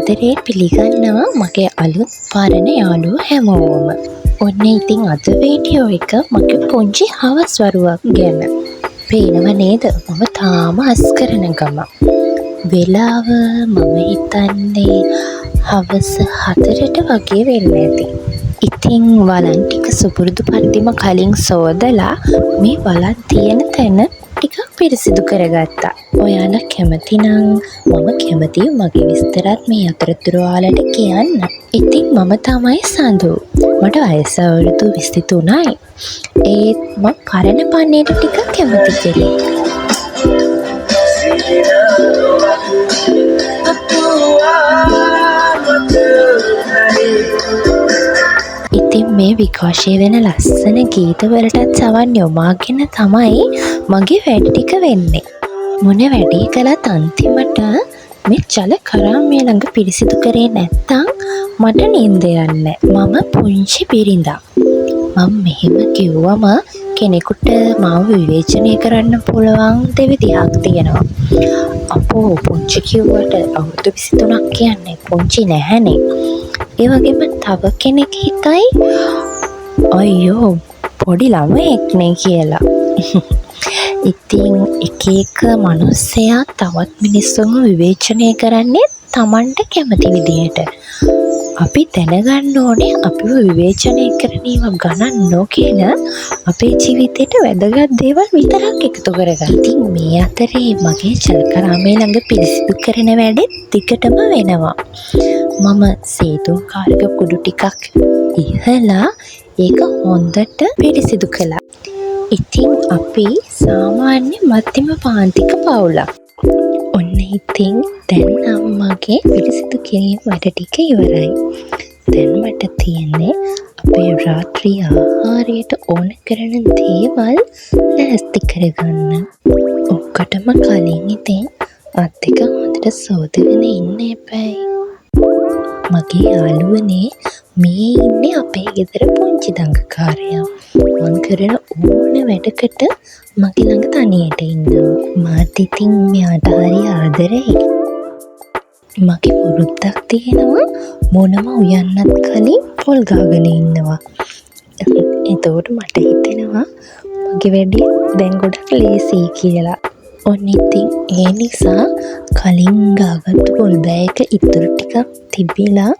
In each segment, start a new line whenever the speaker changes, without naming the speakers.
ආදරේ පිළිගන්නවා මගේ අලුත් පරණ යාළුවෝ හැමෝම. ඔන්න ඉතින් අද වීඩියෝ එක මගේ පුංචි හවස් වරුවක් ගැන. පේනව නේද මම තාම හස් කරන ගම. වෙලාව මම හිතන්නේ හවස 4ට වගේ වෙන්න ඇති. ඉතින් වලන් ටික සුපුරුදු පරිදිම කලින් සෝදලා මේ වලන් තියෙන තැන ටිකක් පිරිසිදු කරගත්තා. ඔයාලා කැමති නම් මම කැමතියි මගේ විස්තරත් මේ අතරතුර ඔයාලට කියන්න. ඉතින් මම තමයි සඳු. මට වයස අවුරුදු 23යි. ඒත් මම පරණ පන්නේට ටිකක් කැමති කෙනෙක්. ඉතින් මේ විකාශය වෙන ලස්සන ගීතවලටත් සවන් යොමාගෙන තමයි මගේ වැඩ ටික වෙන්නේ. මොන වැඩේ කළත් අන්තිමට මේ ජල කරාමය ළඟ පිරිසිදු කරේ නැත්තම් මට නිින්ද යන්නේ. මම පුංචි බිරිඳක්. මම මෙහෙම කිව්වම කෙනෙකුට මාව විවේචනය කරන්න පුළුවන් දෙවිදිහක් තියෙනවා. අපෝ පුංචි කිව්වට අවුරුදු 23ක් කියන්නේ පුංචි නැහැනේ. ඒ වගේම තව කෙනෙක් හිතයි අයියෝ පොඩි ළමයෙක් නේ කියලා. ඉතින් එක එක මිනිස්සයා තවත් මිනිස්සුන්ව විවේචනය කරන්නේ Tamanට කැමති විදිහට. අපි දැනගන්න ඕනේ අපිව විවේචනය කරන ඒවා ගණන් නොගෙන අපේ ජීවිතේට වැදගත් දේවල් විතරක් එකතු කරගන්න. ඉතින් මේ අතරේ මගේ ජලකරාමේ ළඟ පිරිසිදු කරන වැඩේ ටිකටම වෙනවා. මම සීතුම් කාර්ක කුඩු ටිකක් ඉහලා ඒක හොඳට පිරිසිදු කළා. ඉතින් අපි සාමාන්‍ය මධ්‍යම පාන්තික පවුලක්. ඔන්න ඉතින් දැන් අම්මගේ පිරිසිදු කිරීම වැඩ ටික ඉවරයි. දැන් මට තියෙන්නේ අපේ රාත්‍රී ආහාරයට ඕන කරන දේවල් ලෑස්ති කරගන්න. ඔක්කොටම කලින් ඉතින් අත් දෙක හොඳට සෝදගෙන ඉන්න එපයි. මගේ යාළුවනේ මේ ඉන්නේ අපේ ගෙදර පුංචි දඟකාරයා. මං කරන ඕන වැඩකට මගේ ළඟ තනියට ඉන්නවා. මාත් ඉතින් මෙයාට හරි ආදරෙයි. මගේ පුරුද්දක් තියෙනවා මොනම උයන්නත් කලින් පොල් ගාගෙන ඉන්නවා. එතකොට මට හිතෙනවා මගේ වැඩේ දැන් ගොඩක් ලේසියි කියලා. ඔන්න ඉතින් ඒ නිසා කලින් ගාගත්තු පොල් බෑයක ඉතුරු ටිකක් තිබිලා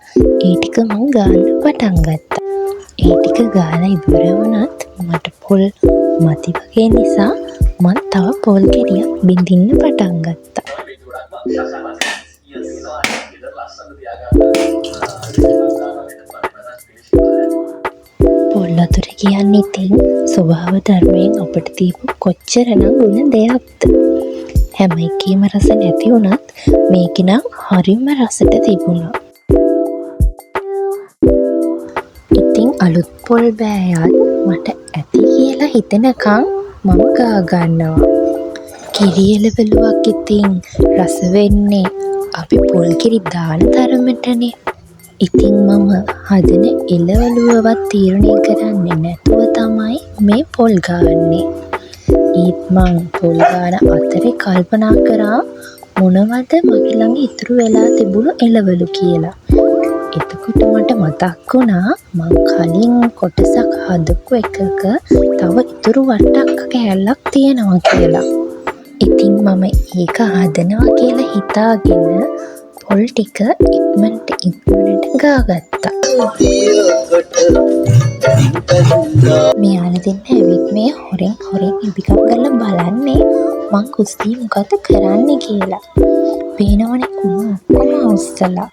ඒ ටික මං ගාන්න පටන් ගත්තා. ඒ ටික ගාලා ඉවර වුණත් මට පොල් මදි වගේ නිසා මං තව පොල් ගෙඩියක් බින්දින්න පටන් ගත්තා. පොල් වතුර කියන්නේ ඉතින් ස්වභාව ධර්මයෙන් අපට දීපු කොච්චරනම් ගුණ දෙයක්ද. හැම එකේම රස නැති වුණත් මේක නම් හරිම රසට තිබුණා. ඉතින් අලුත් පොල් බෑයත් මට ඇති කියලා හිතෙනකන් මම ගා ගන්නවා. කිරි එළවලුවක් ඉතින් රස වෙන්නේ අපි පොල් කිරි දාන තරමටනේ. ඉතින් මම හදන එළවලුවවත් තීරණය කරන්නේ නැතුව තමයි මේ පොල් ගාන්නේ. ඒත් මං පොල් ගාන අතරේ කල්පනා කරා මොනවද මගේ ළඟ ඉතුරු වෙලා තිබුණු එළවලු කියලා. එතකොට මට මතක් වුණා මං කලින් කොටසක් හදපු එකක තව ඉතුරු වට්ටක් කෑල්ලක් තියෙනවා කියලා. ඉතින් මම ඒක හදනවා කියලා හිතාගෙන පොල් ටික ඉක්මනට ගාගත්තා. මෙයාලා දෙන්න ඇවිත් මේ හොරෙන් ඉබිකම් කරලා බලන්නේ මං කුස්තිය මොකද කරන්නේ කියලා. පේනවනේ කොහොම උස්සලා.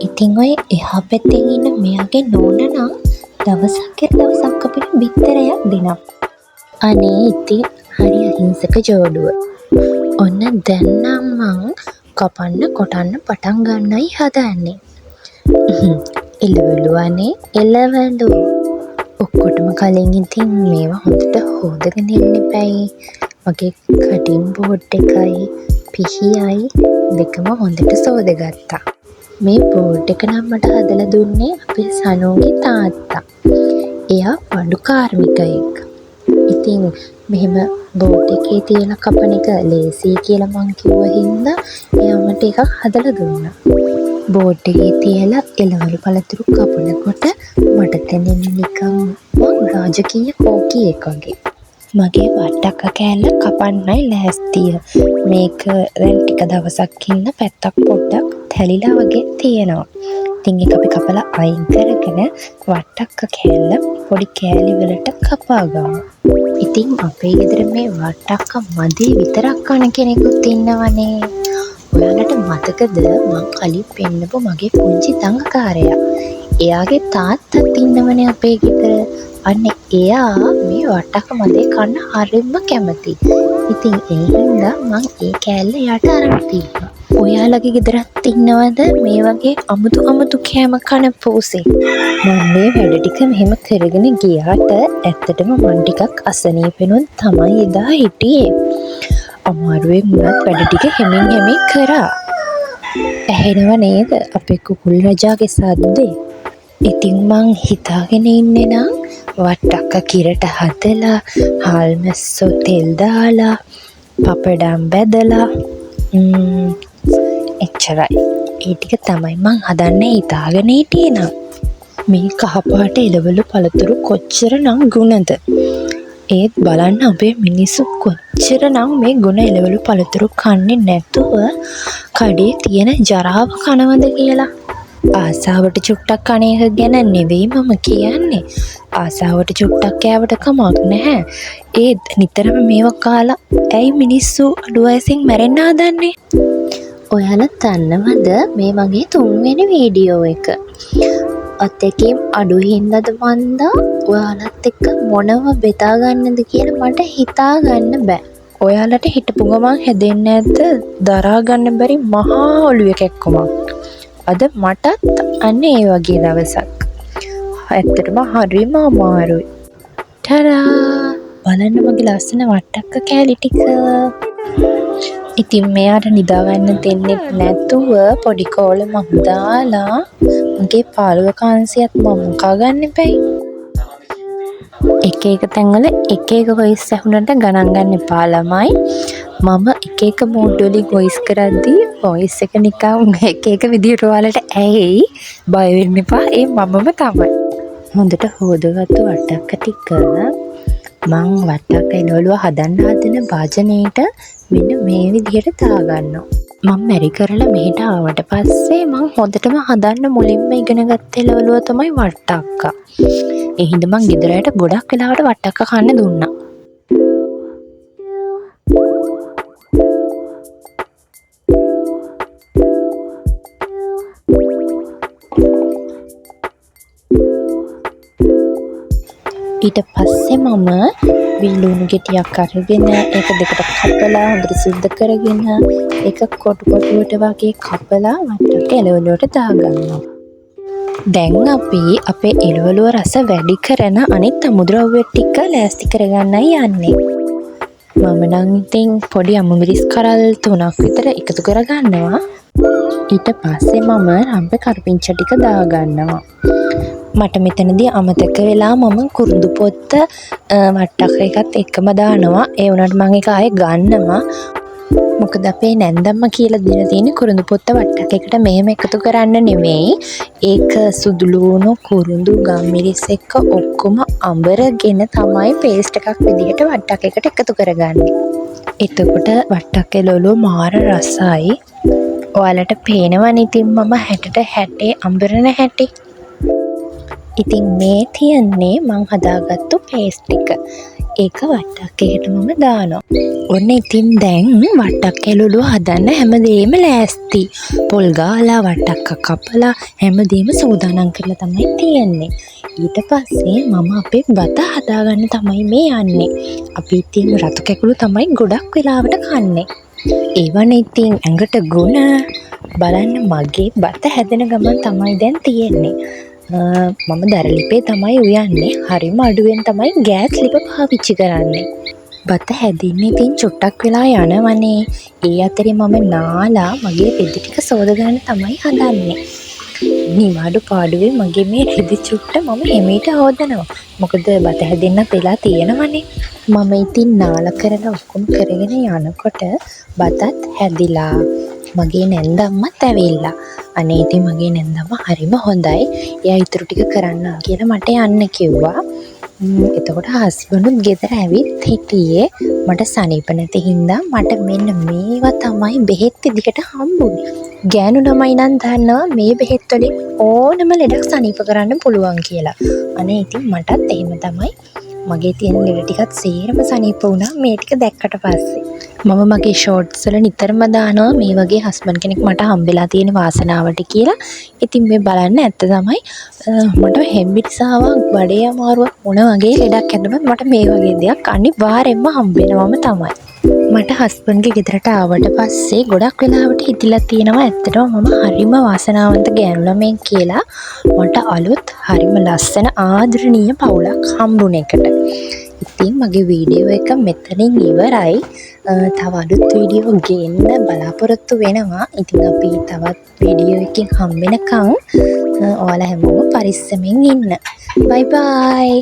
ඉතින් ඔය එහා පැත්තෙන් ඉන්න මෙයාගේ නෝනා නම් දවසක් අපිට බිත්තරයක් දෙනවා. අනේ ඉතින් හරි අහිංසක ජෝඩුව. ඔන්න දැන් නම් මං කපන්න කොටන්න පටන් ගන්නයි හදන්නේ. එළවලුවනේ එළවලු. ඔක්කොටම කලින් ඉතින් මේවා හොඳට හොදගෙන ඉන්න එපයි. මගේ කටින් බෝඩ් එකයි පිහියයි දෙකම හොඳට සෝදගත්තා. මේ බෝඩ් එක නම් මට හදලා දුන්නේ අපේ සනෝගේ තාත්තා. එයා පඩු කාර්මිකයෙක්. ඉතින් මෙහෙම බෝඩ් එකේ තියලා කපන එක ලේසි කියලා මං කිව්ව හින්දා එයා මට එකක් හදලා දුන්නා. බෝඩ් එකේ තියලා එළවලු පළතුරු කපනකොට මට දැනෙන්නේ නිකන් මං රාජකීය කෝකියෙක් වගේ. මගේ වට්ටක්ක කෑල්ල කපන්නයි ලෑස්තිය. මේක දැන් ටික දවසක් ඉන්න පැත්තක් පොඩ්ඩක් තැලිලා වගේ තියෙනවා. ඉතින් ඒක අපි කපලා අයින් කරගෙන වට්ටක්ක කෑල්ල පොඩි කෑලි වලට කපා ගමු. ඉතින් අපේ ගෙදර මේ වට්ටක්ක මදි විතරක් කන කෙනෙකුත් ඉන්නවනේ. ඔයාලට මතකද මං කලින් පෙන්නපු මගේ පුංචි දඟකාරයා? එයාගේ තාත්තත් ඉන්නවනේ අපේ ගෙදර. අන්න එයා මේ වට්ටක්ක මදේ කන්න හරිම කැමති. ඉතින් ඒ හින්දා මං ඒ කෑල්ල එයාට අරන් තිබ්බා. ඔයාලගේ ගෙදරත් ඉන්නවද මේ වගේ අමුතු කෑම කන පූසෙක්? මම මේ වැඩ ටික මෙහෙම කරගෙන ගියාට ඇත්තටම මං ටිකක් අසනීපෙනුත් තමයි එදා හිටියේ. අමාරුවෙන් වුණත් වැඩ ටික හැමින් කරා. ඇහෙනව නේද අපේ කුකුල් රජාගේ සද්දේ? ඉතින් මං හිතාගෙන ඉන්නේ නම් වට්ටක්ක කිරට හදලා, හාල් මැස්සෝ තෙල් දාලා, පපඩම් බැදලා එච්චරයි. ඒ ටික තමයි මං හදන්න හිතාගෙන හිටියේ නම්. මේ කහපාට එළවලු පළතුරු කොච්චරනම් ගුණද? ඒත් බලන්න අපේ මිනිස්සු කොච්චරනම් මේ ගුණ එළවලු පළතුරු කන්නේ නැතුව කඩේ තියෙන ජරාව කනවද කියලා. ආසාවට චුට්ටක් කන එක ගැන නෙවෙයි මම කියන්නේ. ආසාවට චුට්ටක් කෑවට කමක් නැහැ. ඒත් නිතරම මේවා කාලා ඇයි මිනිස්සු අඩු වයසින් මැරෙන්න හදන්නේ? ඔයාලා දන්නවද මේ වගේ 3 වෙනි වීඩියෝ එක? අතකින් අඩු හින්දාද මන්දා ඔයාලත් එක්ක මොනව බෙදා ගන්නද කියලා මට හිතා ගන්න බෑ. ඔයාලට හිටපු ගමන් හැදෙන්නේ නැද්ද දරා ගන්න බැරි මහා ඔළුවේ කැක්කමක්? අද මටත් අන්න ඒ වගේ දවසක්. ඇත්තටම හරිම අමාරුයි. ටඩා! බලන්න මගේ ලස්සන වට්ටක්ක කෑලි ටික. ඉතින් මෙයාට නිදා ගන්න දෙන්නේ නැතුව පොඩි කෝලමක් දාලා මගේ පාළුව කාන්සියත් මම කා ගන්න එපයි. එක තැන්වල එක වොයිස් ඇහුනට ගණන් ගන්න එපා ළමයි. මම එක මෝඩ් වලින් වොයිස් කරද්දී වොයිස් එක නිකන් එක විදිහට ඔයාලට ඇහෙයි. බය වෙන්න එපා. ඒ මමම තමයි. හොඳට හොදගත්තු වට්ටක්ක ටික මං වට්ටක්ක එළවලුව හදන්න භාජනයේට මෙන්න මේ විදිහට දාගන්නවා. මම මැරි කරලා මෙහෙට ආවට පස්සේ මං හොඳටම හදන්න මුලින්ම ඉගෙන ගත්ත එළවලුව තමයි වට්ටක්ක. ඒ හින්දා මං ගෙදරට ගොඩක් වෙලාවට වට්ටක්ක කන්න දුන්නා. ඊට පස්සේ මම විලුණු ගෙඩියක් අරගෙන ඒක දෙකට කපලා හොඳට සුද්ධ කරගෙන ඒක කොටුවට වගේ කපලා වට්ටක්ක එළවලුවට දාගන්නවා. දැන් අපි අපේ එළවලුව රස වැඩි කරන අනිත් අමුද්‍රව්‍ය ටික ලෑස්ති කරගන්නයි යන්නේ. මම නම් ඉතින් පොඩි අමුමිරිස් කරල් 3ක් විතර එකතු කරගන්නවා. ඊට පස්සේ මම රම්පේ කරපිංචා ටික දාගන්නවා. මට මෙතනදී අමතක වෙලා මම කුරුඳු පොත්ත වට්ටක්ක එකත් එක්කම දානවා. ඒ වුණාට මම ඒක ආයේ ගන්නවා. මොකද අපේ නැන්දම්ම කියලා දීලා තියෙන කුරුඳු පොත්ත වට්ටක්ක එකට මෙහෙම එකතු කරන්න නෙමෙයි. ඒක සුදු ලුණු කුරුඳු ගම්මිරිස් එක්ක ඔක්කොම අඹරගෙන තමයි පේස්ට් එකක් විදිහට වට්ටක්ක එකට එකතු කරගන්නේ. එතකොට වට්ටක්ක එළවලුව මාර රසයි. ඔයාලට පේනවනේ ඉතින් මම 60 අඹරන හැටි. ඉතින් මේ තියන්නේ මං හදාගත්තු පේස්ට් එක. ඒක වට්ටක්ක එකට මම දානවා. ඔන්න ඉතින් දැන් වට්ටක්ක එළවලුව හදන්න හැමදේම ලෑස්ති. පොල් ගාලා වට්ටක්ක කපලා හැමදේම සූදානම් කරලා තමයි තියෙන්නේ. ඊට පස්සේ මම අපේ බත හදාගන්න තමයි මේ යන්නේ. අපි ඉතින් රතු කැකුළු තමයි ගොඩක් වෙලාවට කන්නේ. ඒවනේ ඉතින් ඇඟට ගුණ. බලන්න මගේ බත හැදෙන ගමන් තමයි දැන් තියෙන්නේ. මම දරලිපේ තමයි උයන්නේ. හරිම අඩුවෙන් තමයි ගෑස් ලිප පාවිච්චි කරන්නේ. බත හැදින්න ඉතින් චුට්ටක් වෙලා යනවනේ. ඒ අතරේ මම නාලා මගේ රෙදි ටික සෝදගන්න තමයි හදන්නේ. නිවාඩු පාඩුවේ මගේ මේ රෙදි චුට්ට මම හිමීට හොදනවා. මොකද බත හැදෙන්න වෙලා තියෙනවනේ. මම ඉතින් නාලා කරලා ඔක්කොම කරගෙන යනකොට බතත් හැදිලා මගේ නැන්දම්මත් ඇවිල්ලා. අනේ ඉතින් මගේ නැන්දම්ම හරිම හොඳයි. එයා ඊටු ටික කරන්න කියලා මට යන්න කිව්වා. එතකොට හස්බන්ඩුත් ගෙදර ඇවිත් හිටියේ. මට සනීප නැති හින්දා මට මෙන්න මේවා තමයි බෙහෙත් විදිහට හම්බුනේ. ගෑනු ළමයි නම් දන්නවා මේ බෙහෙත් වලින් ඕනම ලෙඩක් සනීප කරන්න පුළුවන් කියලා. අනේ ඉතින් මටත් එහෙම තමයි. මගේ තියෙන ලෙඩ ටිකත් සේරම සනීප වුණා මේ ටික දැක්කට පස්සේ. මම මගේ ෂෝට්ස් වල නිතරම දානවා මේ වගේ හස්බන්ඩ් කෙනෙක් මට හම්බෙලා තියෙන වාසනාවට කියලා. ඉතින් මේ බලන්න ඇත්ත තමයි මට හෙම්බිරිසාවක් බඩේ අමාරුවක් මොන වගේ ලෙඩක් හැදුනත් මට මේ වගේ දෙයක් අනිවාර්යෙන්ම හම්බෙනවම තමයි. මට හස්බන්ඩ්ගේ ගෙදරට ආවට පස්සේ ගොඩක් වෙලාවට හිතිලා තියෙනවා ඇත්තටම මම හරිම වාසනාවන්ත ගෑනු ළමෙක් කියලා. මට අලුත් හරිම ලස්සන ආදරණීය පවුලක් හම්බුන එකට. ඉතින් මගේ වීඩියෝ එක මෙතනින් ඉවරයි. තව අලුත් වීඩියෝ ගේන්න බලාපොරොත්තු වෙනවා. ඉතින් අපි තවත් වීඩියෝ එකකින් හම්බ වෙනකන් ඔයාලා හැමෝම පරිස්සමෙන් ඉන්න. බයි බයි.